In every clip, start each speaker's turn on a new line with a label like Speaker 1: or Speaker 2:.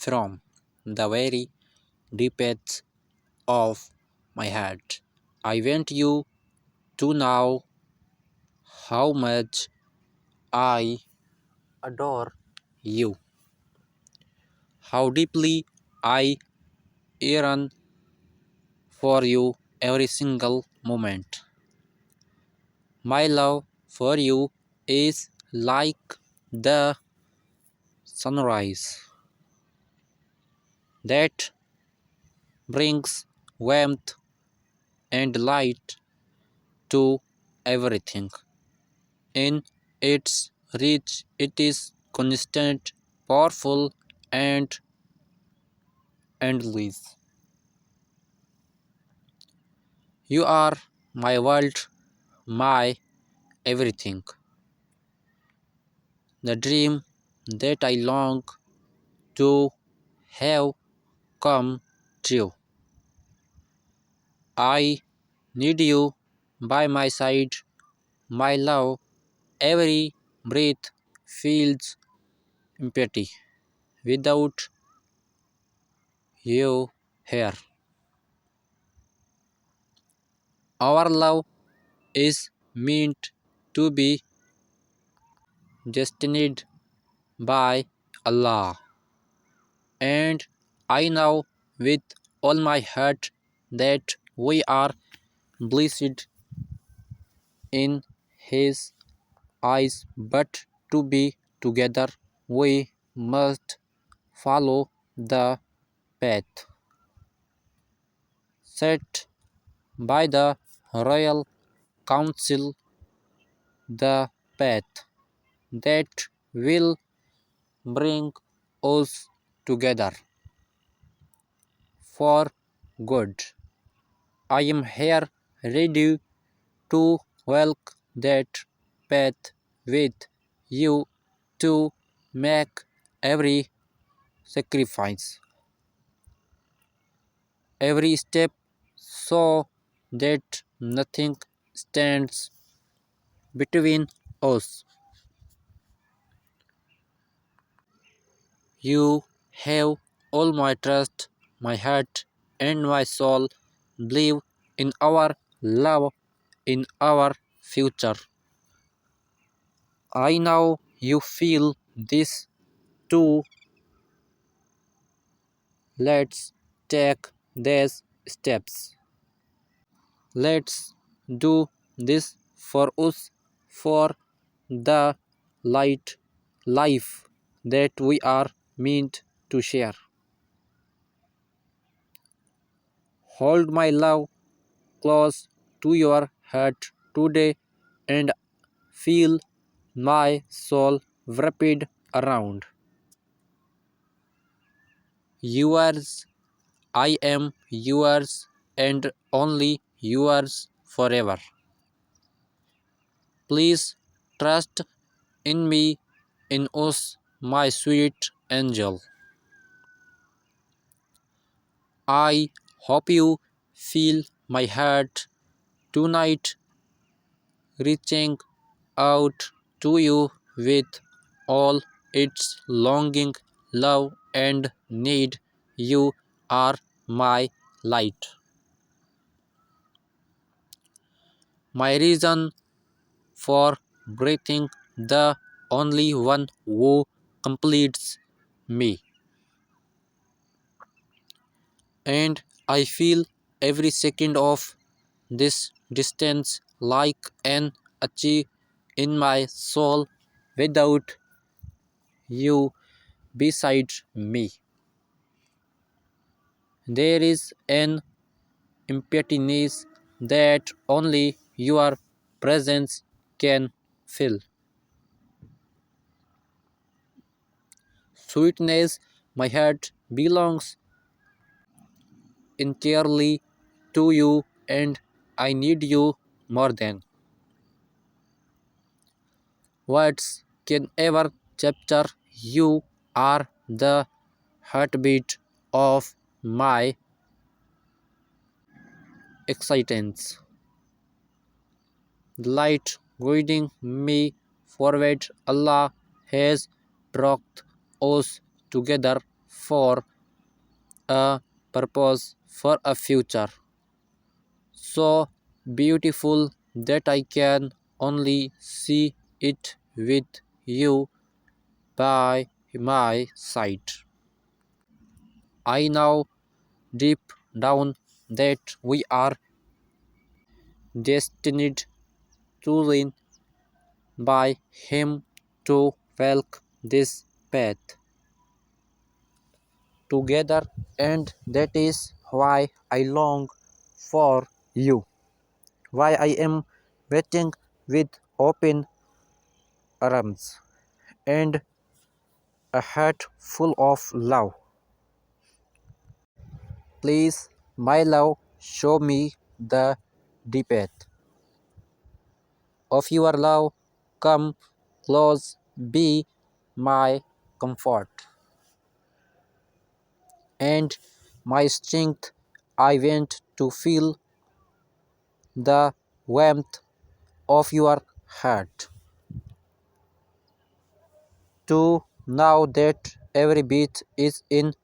Speaker 1: from the very depths of my heart. I want you to know how much I adore you, how deeply I yearn for you every single moment. My love for you is like the sunrise that brings warmth and light to everything. In its reach, it is constant, powerful, and endless. You are my world, my everything, the dream that I long to have come true. I need you by my side, my love. Every breath feels empty without you here. Our love is meant to be destined by Allah, and I know with all my heart that we are blessed in His eyes, but to be together, we must follow the path set by the Royal Council, the path that will bring us together for good. I am here ready to walk that path with you to make every sacrifice, every step so that nothing stands between us. You have all my trust, my heart, and my soul. Believe in our love, in our future. I know you feel this too. Let's take these steps. Let's do this for us, for the light life that we are meant to share. Hold my love close to your heart today and feel my soul wrapped around yours. I am yours and only yours forever. Please trust in me, in us, my sweet angel. I hope you feel my heart tonight reaching out to you with all its longing, love, and need. You are my light, my reason for breathing, the only one who completes me. And I feel every second of this distance like an ache in my soul without you beside me. There is an emptiness that only your presence can fill. Sweetness, my heart belongs entirely to you, and I need you more than words can ever chapter. You are the heartbeat of my existence, the light guiding me forward. Allah has brought us together for a purpose, for a future so beautiful that I can only see it with you by my side. I know deep down that we are destined to lean by Him to walk this path together, and that is why I long for you, why I am waiting with open arms and a heart full of love. Please, my love, show me the depth of your love. Come close, be my comfort and my strength. I want to feel the warmth of your heart. To know that every beat is in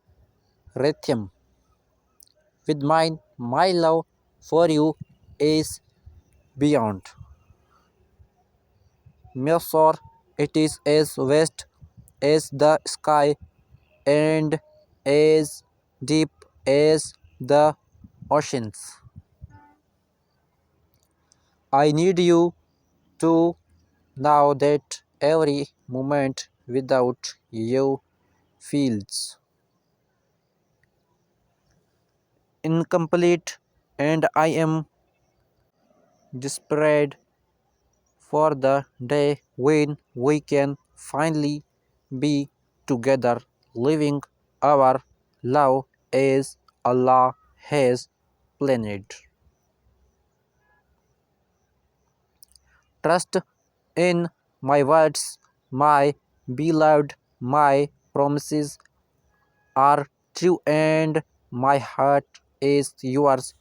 Speaker 1: rhythm with mine, my love for you is beyond measure. It is as vast as the sky and as deep as the oceans. I need you to know that every moment without you feels incomplete, and I am desperate for the day when we can finally be together, living our love as Allah has planned. Trust in my words, my beloved, my promises are true, and my heart is yours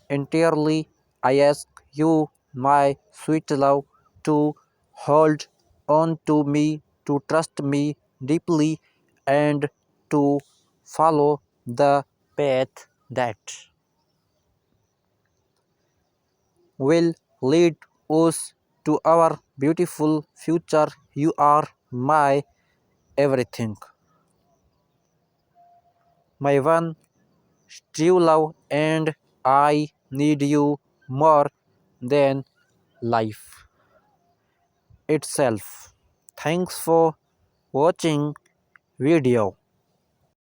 Speaker 1: entirely. I ask you, my sweet love, to hold on to me, to trust me deeply, and to follow the path that will lead us to our beautiful future. You are my everything, my one true love, and I need you more than life itself. Thanks for watching video.